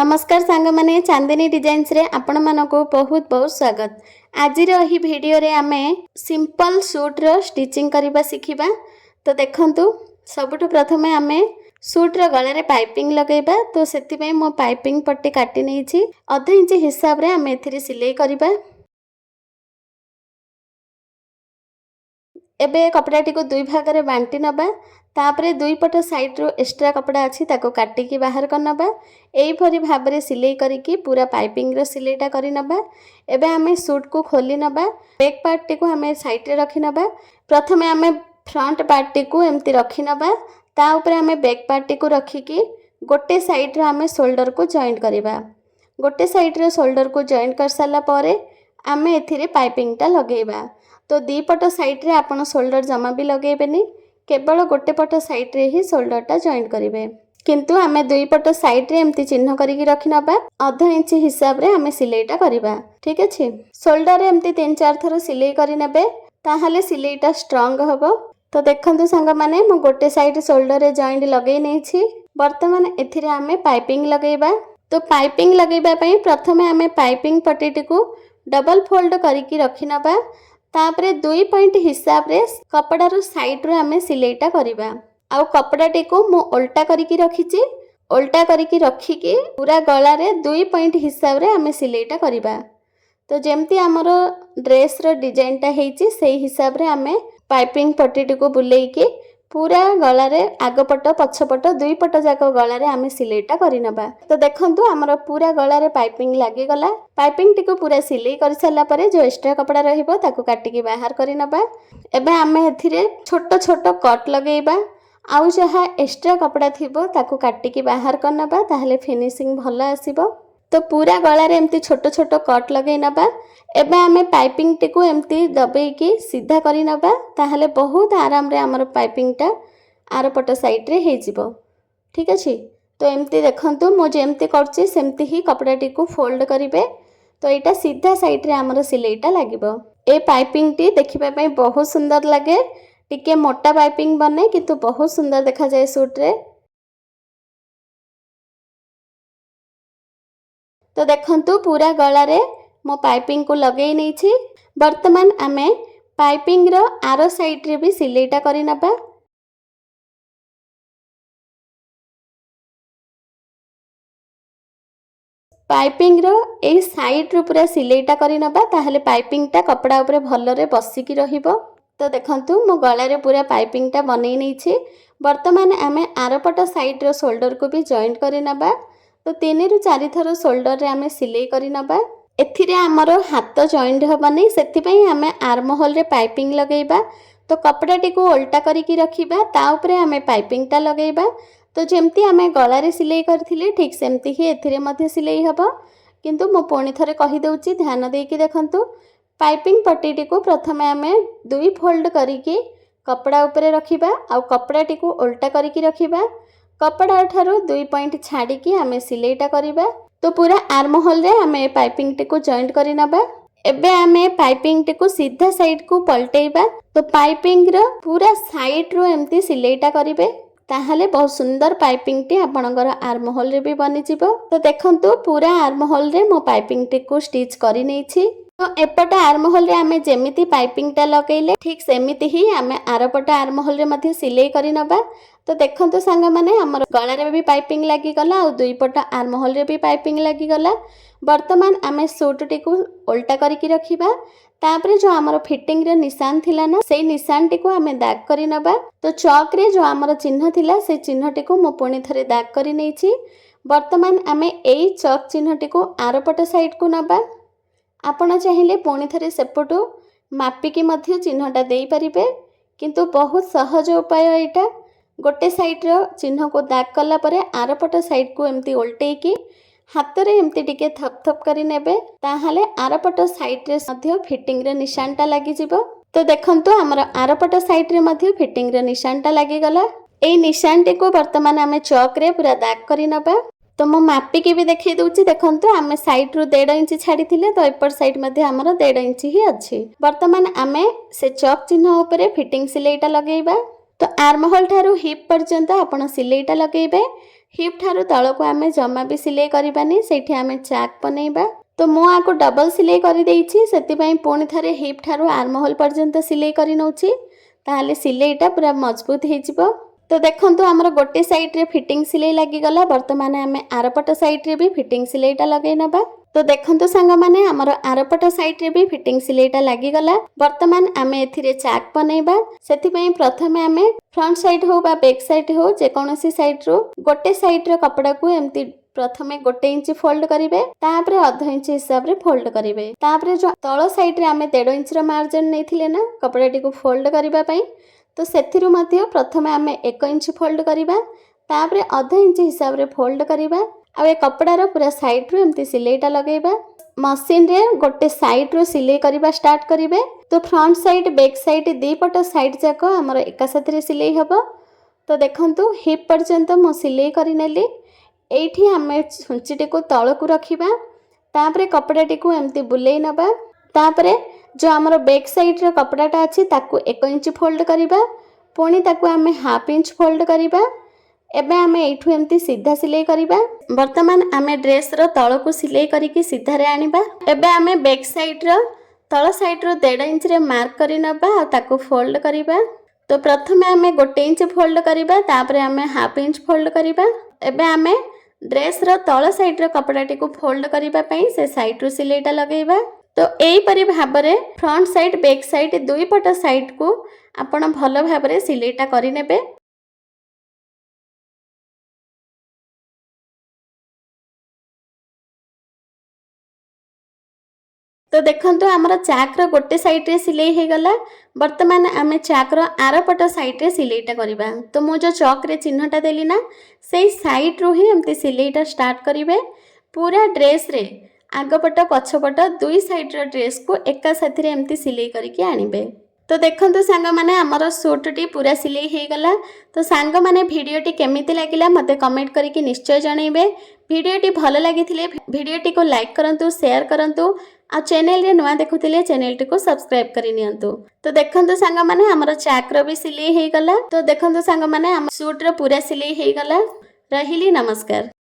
नमस्कार सांग माने चांदिनी डिजाइन्स रे आपण मानको बहुत बहुत स्वागत। आज रही वीडियो रे आमे सिंपल सूट रो स्टिचिंग करबा सिखिबा। तो देखंतु सबुठ प्रथमे आमे सूट रो गळे रे पाइपिंग लगेबा। तो सेति पे मो पाइपिंग पट्टी काटी नै छी आधा इंच हिसाब रे आमे एथिरे सिलाई करबा। एबे कपड़ाटी को दुई भाग रे बांटी नबा। तापरे दुई पट साइड रो एक्स्ट्रा कपड़ा अछि ताको काटी की बाहर कर नबा। एई भरी भाबरे सिलाई करिकी पूरा पाइपिंग रो सिलाईटा करि नबा। एबे आमे सूट को खोली नबा। बैक पार्ट टी को आमे साइड रे रखि नबा। प्रथमे आमे फ्रंट पार्ट टी को एम्ति रखि नबा। ता ऊपर आमे बैक पार्ट टी को रखि की गोटे साइड रे आमे शोल्डर को जॉइंट करिबा। गोटे साइड रे शोल्डर को जॉइंट कर साला परे आमे एथिरे पाइपिंग टा लगेबा। तो दी पट साइड रे आपण शोल्डर जमा भी लगेबेनी, केवल गोटे पट साइड रे ही शोल्डर टा जॉइंट करिवे। किंतु आमे दुई पट साइड रे एम्ति चिन्ह करिकी रखि नबा। आधा इंच हिसाब रे आमे सिलाईटा करिबा। ठीक अछि। शोल्डर रे एम्ति 3-4 थर सिलाई करि नेबे, ताहाले सिलाईटा स्ट्रांग हबो। तो देखंतु संग माने मो गोटे साइड शोल्डर रे जॉइंट लगेई नै छी। वर्तमान एथिरे आमे पाइपिंग लगेबा। तो पाइपिंग लगेबा पई प्रथमे आमे पाइपिंग पट्टीटी को डबल फोल्ड करिकी रखि नबा। तापरे 2 पॉइंट हिसाब रे कपड़ा रो साइड रो आमे सिलाईटा करिबा। आउ कपड़ाटी को मो उल्टा करिकी रखिची। उल्टा करिकी रखिकी पूरा गला रे 2 पॉइंट हिसाब रे आमे सिलाईटा करिबा। तो जेमती हमरो ड्रेस रो डिजाइनटा हेची सेही हिसाब रे आमे पाइपिंग पट्टीटी को बुलेईकी पूरा गला रे आगपट पछपट 2 पट जाक गला रे आमे सिलाईटा करि नबा। तो देखंतु हमरो पूरा गला रे पाइपिंग लागि गला। पाइपिंग टी को पूरा सिलाई कर साला परे जो एक्स्ट्रा कपड़ा रहिबो ताको काटी की बाहर करि नबा। एबे आमे एथिरे छोट छोट कट लगेबा। आउ जहा एक्स्ट्रा कपड़ा थिबो ताको काटी की बाहर कर नबा, ताहले फिनिशिंग भलो आसीबो। तो पूरा गला रे एम्ति छोट छोट कट लगेई नबा। एबे आमे पाइपिंग टी को एम्ति दबेई की सीधा करि नबा, ताहले बहुत आराम रे हमर पाइपिंग टा आर पट साइड रे हे जिवो। ठीक अछि। तो एम्ति देखंतु मो जेम्ति करछि सेम्ति ही कपड़ा टी को फोल्ड करिवे। तो एटा सीधा साइड रे हमर सिलाईटा लागिवो। ए पाइपिंग टी देखिबा पई बहुत सुंदर लागे। टिके मोटा पाइपिंग बने किंतु बहुत सुंदर देखा जाए सूट रे। तो देखंतु पूरा गला रे मो पाइपिंग को लगेई नै छी। वर्तमान आमे पाइपिंग रो आरो साइड रे भी सिलाईटा करि नबा। पाइपिंग रो ए साइड रो पूरा सिलाईटा करि नबा, ताहले पाइपिंग टा कपड़ा ऊपर भलो रे बसी की रहिबो। तो देखंतु मो गला रे पूरा पाइपिंग टा बनेई नै छी। वर्तमान आमे आरो पट साइड रो शोल्डर को भी जॉइंट करि नबा। तो 3 रु 4 थर शोल्डर रे आमे सिलाई करि नबा। एथिरे हमरो हाथ जॉइंट हबनी, सेति पई आमे आर्म होल रे पाइपिंग लगेबा। तो कपड़ा टी को उल्टा करिकी रखिबा, ता ऊपर आमे पाइपिंग टा लगेबा। तो जेमती आमे गला रे सिलाई करथिले ठीक सेमती ही एथिरे मध्ये सिलाई हबो। किंतु मो पुणी थरे कहि दउची, ध्यान देकी देखंतु। पाइपिंग पट्टीटी को प्रथमे आमे 2 फोल्ड करिकी कपड़ा ऊपर रखिबा। आउ कपड़ा टी को उल्टा करिकी रखिबा। कपड़ा ठारू 2 पॉइंट छाड़ी की आमे सिलाईटा करिबा। तो पूरा आर्म होल रे आमे पाइपिंग टी को जॉइंट करि नबा। एबे आमे पाइपिंग टी को सीधा साइड को पलटेइबा। तो पाइपिंग रो पूरा साइड रो एम्ति सिलाईटा करिवे, ताहले बहुत सुंदर पाइपिंग टी आपणकर आर्म होल रे भी बनि जिवो। तो देखंतु पूरा आर्म होल रे मो पाइपिंग टी को स्टिच करि नै छी। तो एपट आर्म होल रे आमे जेमिति पाइपिंग टा लगेइले ठीक सेमिति ही आमे आरपट आर्म होल रे मध्ये सिलाई करि नबा। तो देखंतु संग माने हमर गळा रे भी पाइपिंग लागि गला और दुई पट आर्म होल रे भी पाइपिंग लागि गला। वर्तमान आमे सूट टी को उल्टा करिकी रखिबा। तापरे जो हमर फिटिंग रे निशान थिला ना, सेई निशान टी को आमे दाग करि नबा। तो चौक रे जो हमर चिन्ह थिला से चिन्ह टी को मो पुणी थरे दाग करि नै छी। वर्तमान आमे एई चौक चिन्ह टी को आरपट साइड को नबा। आपण चाहिए पुणी थरे सेपटू मापिकी मध्य चिन्हटा देई परिबे, किंतु बहुत सहज उपाय एटा। गोटे साइड रो चिन्ह को दाग कला परे आरपट साइड को एम्ति उल्टेकी हाथ रे एम्ति टिके थप थप करि नेबे, ताहाले आरपट साइड रे मध्य फिटिंग रे निशानटा लागि जिवो। तो देखंतु हमर आरपट साइड रे मध्य फिटिंग रे निशानटा लागि गला। एई निशानटी को वर्तमान आमे चौक रे पूरा दाग करि नबा। तो मो मापिकी भी देखै दउची, देखंतु आमे साइड रो 1.5 इंच छाड़ी थिले, तो एपर साइड मध्ये हमर 1.5 इंच ही अछि। वर्तमान आमे से चौक चिन्ह ऊपर फिटिंग सिलाईटा लगेइबा। तो आर्म होल ठारू हिप पर्यंत आपण सिलाईटा लगेइबे। हिप ठारू तलको आमे जमा भी सिलाई करबानी सेठी आमे चाक बनेइबा। तो मु आको डबल सिलाई कर देइछि सेति पई पुणी थरे हिप ठारू आर्म होल पर्यंत सिलाई करि नउछि ताहाले सिलाईटा पूरा मजबूत हे जिवो। तो देखंतु हमर गोटे साइड रे फिटिंग सिलाई लागि गला वर्तमान आमे आरपट साइड रे भी फिटिंग सिलाईटा लगै नबा। तो देखंतु सांग माने हमर आरपट साइड रे भी फिटिंग सिलाईटा लागि गला वर्तमान आमे एथिरे चाक बनेइबा। सेति पई प्रथमे आमे फ्रंट साइड हो बा बैक साइड हो जे कोनोसी साइड रो गोटे साइड रो कपड़ा को एम्ति प्रथमे 1 इंच फोल्ड करिवे तापरे आधा इंच हिसाब रे फोल्ड करिवे। तापरे जो तळ साइड रे आमे 1.5 इंच रो मार्जिन नैथिले ना कपड़ाटी को फोल्ड करिबा पई तो सेथिरु मध्ये प्रथमे आमे 1 इंच फोल्ड करिबा तापरे आधा इंच हिसाब रे फोल्ड करिबा। आ ए कपड़ार पूरा साइड रो एम्ति सिलाईटा लगेइबा। मशीन रे गोटे साइड रो सिलाई करिबा स्टार्ट करिवे। तो फ्रंट साइड बैक साइड दी पट साइड जाक हमर एका साथरे सिलाई हबो। तो देखंतु हिप पर्यंत मो सिलाई करि नेली। एठी हमें छुंचीटी को तळकु रखिबा तापरे कपड़ाटी को एम्ति बुलेई नबा। तापरे जो हमर बैक साइड रो कपड़ाटा अछि ताकू 1 इंच फोल्ड करिबा पुणी ताकू हमें हाफ इंच फोल्ड करिबा। एबे हमें एठू एम्ति सीधा सिलाई करिबा। वर्तमान हमें ड्रेस रो तळकु सिलाई करिकि सीधा रे आनिबा। एबे हमें बैक साइड रो तळ साइड रो 1.5 इंच रे मार्क करि नबा आ ताकू फोल्ड करिबा। तो प्रथमे हमें 1 इंच फोल्ड करिबा तापरे हमें हाफ इंच फोल्ड करिबा। एबे हमें ड्रेस रो तळ साइड रो कपड़ाटी को फोल्ड करिबा पई से साइड रो सिलाईटा लगेइबा। तो एई परि भाबरे फ्रंट साइड बैक साइड दुई पट साइड को आपण भलो भाबरे सिलाईटा करि नेबे। तो देखंतु हमर चाक रो गोटे साइड रे सिलाई हे गला। वर्तमान आमे चाक रो आरपट साइड रे सिलाईटा करिबा। तो मु जो चॉक रे चिन्हटा देली ना सेई साइड रो ही एम्ति सिलाईटा स्टार्ट करिवे। पूरा ड्रेस रे आगपट पछपट दुई साइड रो ड्रेस को एका साथी रे एम्ति सिलाई करिकि आनिबे। तो देखंतु सांग माने हमर सूटटी पूरा सिलाई हे गला। तो सांग माने वीडियोटी केमिति लागिला मते कमेंट करिकि निश्चय जणैबे। वीडियोटी भलो लागिथिले वीडियोटी को लाइक करंतु शेयर करंतु आ चैनल रे नुआ देखुथिले चैनल टी को सब्सक्राइब करि नियंतु। तो देखंतु सांग माने हमर चाक रो भी सिलाई हे गला। तो देखंतु सांग माने हम सूट रो पूरा सिलाई हे गला। रहिली नमस्कार।